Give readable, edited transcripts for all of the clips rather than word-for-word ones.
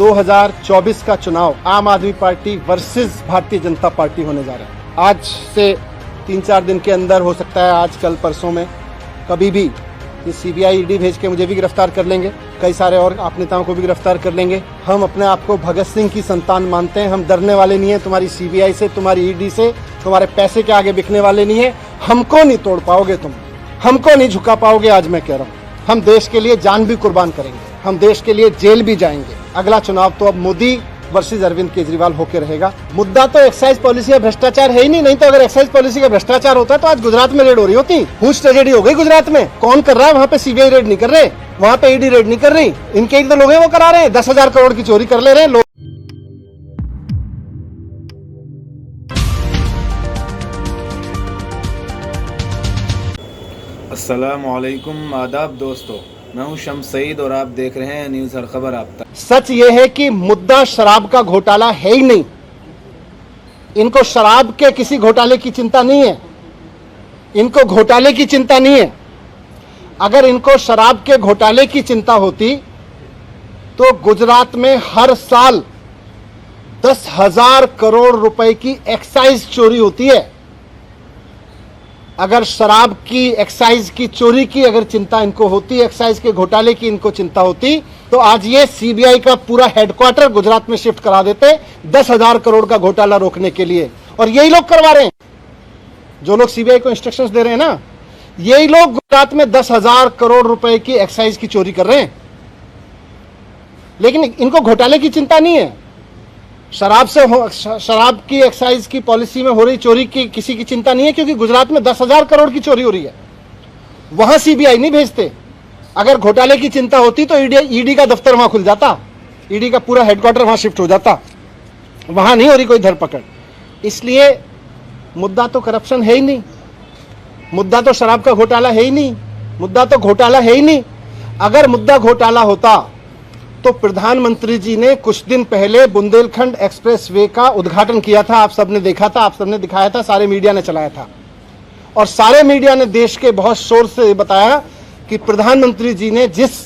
2024 का चुनाव आम आदमी party versus Bharatiya Janata party होने जा रहा है। आज से 3-4 दिन के अंदर, हो सकता है आज कल परसों में, कभी भी ये सीबीआई ईडी भेज के मुझे भी गिरफ्तार कर लेंगे, कई सारे और आप नेताओं को भी गिरफ्तार कर लेंगे। हम अपने आप को भगत सिंह की संतान मानते हैं, हम डरने वाले नहीं हैं तुम्हारी सीबीआई से, तुम्हारी ईडी से, तुम्हारे पैसे के आगे बिकने वाले नहीं है। हमको नहीं तोड़ पाओगे तुम, हमको नहीं झुका पाओगे। आज मैं कह रहा हूँ, हम देश के लिए जान भी कुर्बान करेंगे, हम देश के लिए जेल भी जाएंगे। अगला चुनाव तो अब मोदी वर्सेस अरविंद केजरीवाल होकर रहेगा। मुद्दा तो एक्साइज पॉलिसी या भ्रष्टाचार है ही नहीं तो अगर एक्साइज पॉलिसी का भ्रष्टाचार होता तो आज गुजरात में रेड हो रही होती। हुज ट्रेजेडी हो गई गुजरात में। कौन कर रहा है वहाँ पे? सीबीआई रेड नहीं कर रहे, वहाँ पे ईडी रेड नहीं कर रही, इनके एक दो लोग हैं वो करा रहे हैं, 10,000 करोड़ की चोरी कर ले रहे हैं लोग। अस्सलामुअलैकुम, आदाब दोस्तों, मैं हूं शम्स सईद और आप देख रहे हैं न्यूज़ हर खबर आप तक। सच ये है कि मुद्दा शराब का घोटाला है ही नहीं। इनको शराब के किसी घोटाले की चिंता नहीं है, इनको घोटाले की चिंता नहीं है। अगर इनको शराब के घोटाले की चिंता होती तो गुजरात में हर साल 10,000 करोड़ रुपए की एक्साइज चोरी होती है। अगर शराब की, एक्साइज की चोरी की अगर चिंता इनको होती, एक्साइज के घोटाले की इनको चिंता होती, तो आज ये सीबीआई का पूरा हेडक्वार्टर गुजरात में शिफ्ट करा देते 10,000 करोड़ का घोटाला रोकने के लिए। और यही लोग करवा रहे हैं, जो लोग सीबीआई को इंस्ट्रक्शंस दे रहे हैं ना, यही लोग गुजरात में 10,000 करोड़ रुपए की एक्साइज की चोरी कर रहे हैं। लेकिन इनको घोटाले की चिंता नहीं है। शराब की एक्साइज की पॉलिसी में हो रही चोरी की किसी की चिंता नहीं है, क्योंकि गुजरात में 10,000 करोड़ की चोरी हो रही है, वहां सीबीआई नहीं भेजते। अगर घोटाले की चिंता होती तो ईडी का दफ्तर वहां खुल जाता, ईडी का पूरा हेडक्वार्टर वहां शिफ्ट हो जाता, वहां नहीं हो रही कोई धरपकड़। इसलिए मुद्दा तो करप्शन है ही नहीं, मुद्दा तो शराब का घोटाला है ही नहीं, मुद्दा तो घोटाला है ही नहीं। अगर मुद्दा घोटाला होता तो प्रधानमंत्री जी ने कुछ दिन पहले बुंदेलखंड एक्सप्रेसवे का उद्घाटन किया था। आप सबने देखा था, आप सबने दिखाया था, सारे मीडिया ने चलाया था और सारे मीडिया ने देश के बहुत शोर से बताया कि प्रधानमंत्री जी ने जिस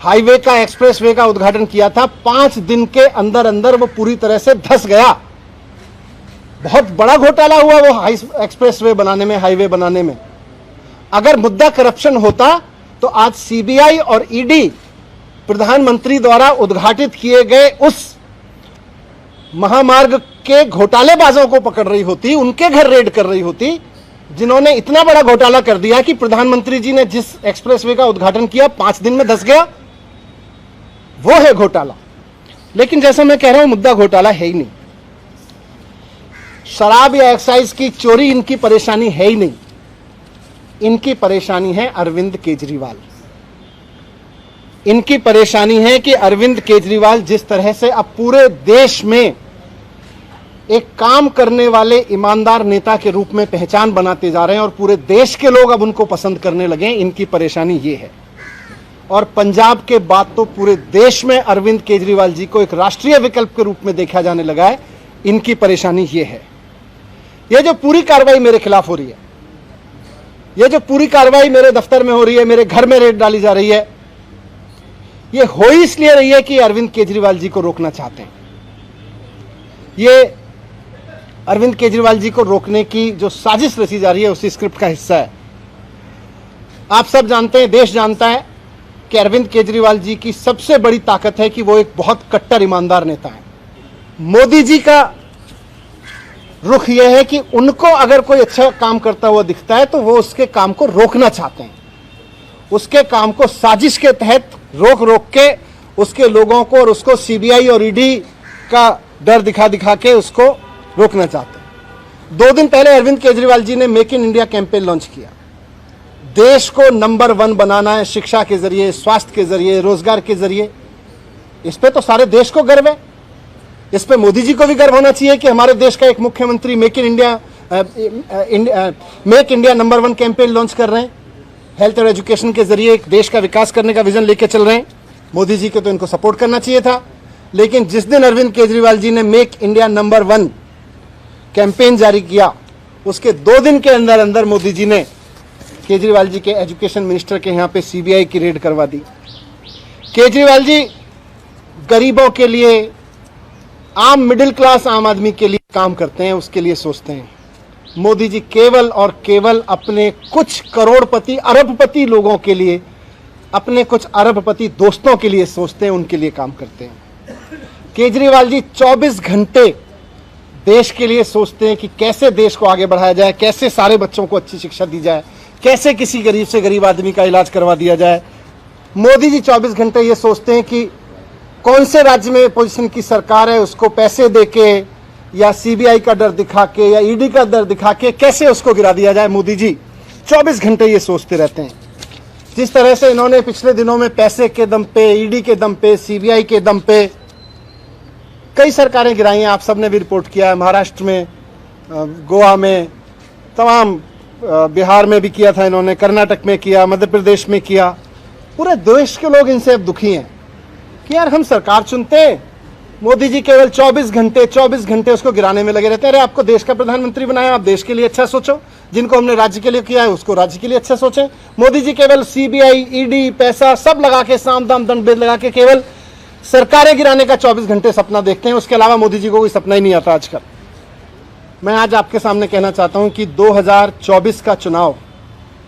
हाईवे का, एक्सप्रेसवे का उद्घाटन किया था, 5 दिन के अंदर अंदर वो पूरी तरह से धंस गया। बहुत बड़ा घोटाला हुआ वो एक्सप्रेसवे बनाने में, हाईवे बनाने में। अगर मुद्दा करप्शन होता तो आज सीबीआई और ईडी प्रधानमंत्री द्वारा उद्घाटित किए गए उस महामार्ग के घोटालेबाजों को पकड़ रही होती, उनके घर रेड कर रही होती, जिन्होंने इतना बड़ा घोटाला कर दिया कि प्रधानमंत्री जी ने जिस एक्सप्रेसवे का उद्घाटन किया 5 दिन में धंस गया। वो है घोटाला। लेकिन जैसा मैं कह रहा हूं, मुद्दा घोटाला है ही नहीं। शराब या एक्साइज की चोरी इनकी परेशानी है ही नहीं, इनकी परेशानी है अरविंद केजरीवाल। इनकी परेशानी है कि अरविंद केजरीवाल जिस तरह से अब पूरे देश में एक काम करने वाले ईमानदार नेता के रूप में पहचान बनाते जा रहे हैं और पूरे देश के लोग अब उनको पसंद करने लगे हैं, इनकी परेशानी ये है। और पंजाब के बाद तो पूरे देश में अरविंद केजरीवाल जी को एक राष्ट्रीय विकल्प के रूप में देखा जाने लगा है, इनकी परेशानी ये है। ये जो पूरी कार्रवाई मेरे खिलाफ हो रही है, ये जो पूरी कार्रवाई मेरे दफ्तर में हो रही है, मेरे घर में रेड डाली जा रही है, ये हो ही इसलिए रही है कि अरविंद केजरीवाल जी को रोकना चाहते हैं। ये अरविंद केजरीवाल जी को रोकने की जो साजिश रची जा रही है उसी स्क्रिप्ट का हिस्सा है। आप सब जानते हैं, देश जानता है कि अरविंद केजरीवाल जी की सबसे बड़ी ताकत है कि वो एक बहुत कट्टर ईमानदार नेता है। मोदी जी का रुख यह है कि उनको अगर कोई अच्छा काम करता हुआ दिखता है तो वो उसके काम को रोकना चाहते हैं, उसके काम को साजिश के तहत रोक के उसके लोगों को और उसको सीबीआई और ईडी का डर दिखा दिखा के उसको रोकना चाहते हैं। 2 दिन पहले अरविंद केजरीवाल जी ने make in India campaign launch किया। देश को नंबर 1 बनाना है, शिक्षा के जरिए, स्वास्थ्य के जरिए, रोजगार के जरिए। इस पे तो सारे देश को गर्व है। इस पे मोदी जी को भी गर्व होना चाहिए कि हमारे देश का एक मुख्यमंत्री make India number 1 campaign launch कर रहे हैं। हेल्थ और एजुकेशन के जरिए एक देश का विकास करने का विजन लेके चल रहे हैं। मोदी जी को तो इनको सपोर्ट करना चाहिए था। लेकिन जिस दिन अरविंद केजरीवाल जी ने मेक इंडिया नंबर 1 कैंपेन जारी किया, उसके 2 दिन के अंदर अंदर मोदी जी ने केजरीवाल जी के एजुकेशन मिनिस्टर के यहाँ पे सीबीआई की रेड करवा दी। केजरीवाल जी गरीबों के लिए, आम मिडिल क्लास आम आदमी के लिए काम करते हैं, उसके लिए सोचते हैं। मोदी जी केवल और केवल अपने कुछ करोड़पति अरबपति लोगों के लिए, अपने कुछ अरबपति दोस्तों के लिए सोचते हैं, उनके लिए काम करते हैं। केजरीवाल जी 24 घंटे देश के लिए सोचते हैं कि कैसे देश को आगे बढ़ाया जाए, कैसे सारे बच्चों को अच्छी शिक्षा दी जाए, कैसे किसी गरीब से गरीब आदमी का इलाज करवा दिया जाए। मोदी जी 24 घंटे ये सोचते हैं कि कौन से राज्य में पोजीशन की सरकार है, उसको पैसे देके या सीबीआई का डर दिखा के या ईडी का डर दिखा के कैसे उसको गिरा दिया जाए। मोदी जी 24 घंटे ये सोचते रहते हैं। जिस तरह से इन्होंने पिछले दिनों में पैसे के दम पे, ईडी के दम पे, सीबीआई के दम पे कई सरकारें गिराई हैं, आप सबने भी रिपोर्ट किया है। महाराष्ट्र में, गोवा में, तमाम बिहार में भी किया था इन्होंने, कर्नाटक में किया, मध्य प्रदेश में किया। पूरे देश के लोग इनसे अब दुखी हैं कि यार हम सरकार चुनते हैं, मोदी जी केवल 24 घंटे उसको गिराने में लगे रहते हैं। अरे आपको देश का प्रधानमंत्री बनाया, आप देश के लिए अच्छा सोचो। जिनको हमने राज्य के लिए किया है उसको राज्य के लिए अच्छा सोचें। मोदी जी केवल सीबीआई, ईडी, पैसा सब लगा के, साम दाम दंड भेद लगा के केवल सरकारें गिराने का 24 घंटे सपना देखते हैं। उसके अलावा मोदी जी को कोई सपना ही नहीं आता आजकल। मैं आज आपके सामने कहना चाहता हूं कि 2024 का चुनाव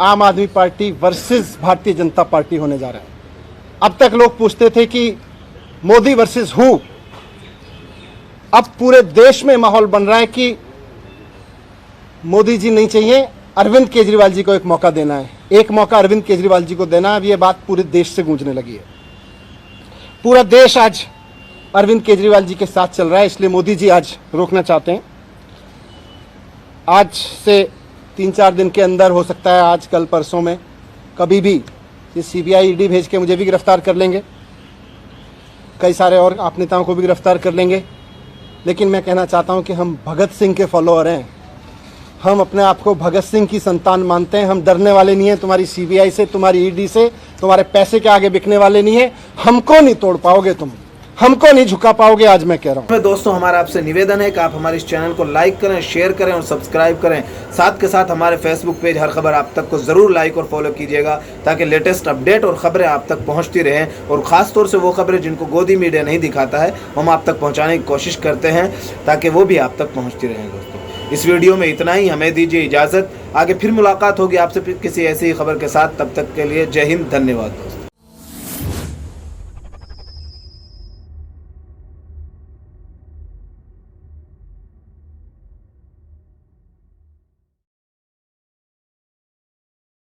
आम आदमी party versus Bharatiya Janata party होने जा रहा है। अब तक लोग पूछते थे कि मोदी वर्सेस हु। अब पूरे देश में माहौल बन रहा है कि मोदी जी नहीं चाहिए, अरविंद केजरीवाल जी को एक मौका देना है, एक मौका अरविंद केजरीवाल जी को देना है। अब ये बात पूरे देश से गूंजने लगी है। पूरा देश आज अरविंद केजरीवाल जी के साथ चल रहा है, इसलिए मोदी जी आज रोकना चाहते हैं। आज से 3-4 दिन के अंदर, हो सकता है आज, कल, परसों में, कभी भी ये सीबीआई, ईडी भेज के मुझे भी गिरफ्तार कर लेंगे, कई सारे और आप नेताओं को भी गिरफ्तार कर लेंगे। लेकिन मैं कहना चाहता हूं कि हम भगत सिंह के फॉलोअर हैं। हम अपने आप को भगत सिंह की संतान मानते हैं। हम डरने वाले नहीं हैं तुम्हारी सीबीआई से, तुम्हारी ईडी से, तुम्हारे पैसे के आगे बिकने वाले नहीं है। हमको नहीं तोड़ पाओगे तुम, हमको नहीं झुका पाओगे, आज मैं कह रहा हूँ। दोस्तों, हमारा आपसे निवेदन है कि आप हमारे इस चैनल को लाइक करें, शेयर करें और सब्सक्राइब करें। साथ के साथ हमारे फेसबुक पेज हर खबर आप तक को जरूर लाइक और फॉलो कीजिएगा, ताकि लेटेस्ट अपडेट और खबरें आप तक पहुंचती रहें। और खास तौर से वो खबरें जिनको गोदी मीडिया नहीं दिखाता है, हम आप तक पहुंचाने की कोशिश करते हैं, ताकि वो भी आप तक पहुंचती रहें। दोस्तों, इस वीडियो में इतना ही, हमें दीजिए इजाजत। आगे फिर मुलाकात होगी आपसे किसी ऐसी खबर के साथ। तब तक के लिए जय हिंद, धन्यवाद दोस्तों।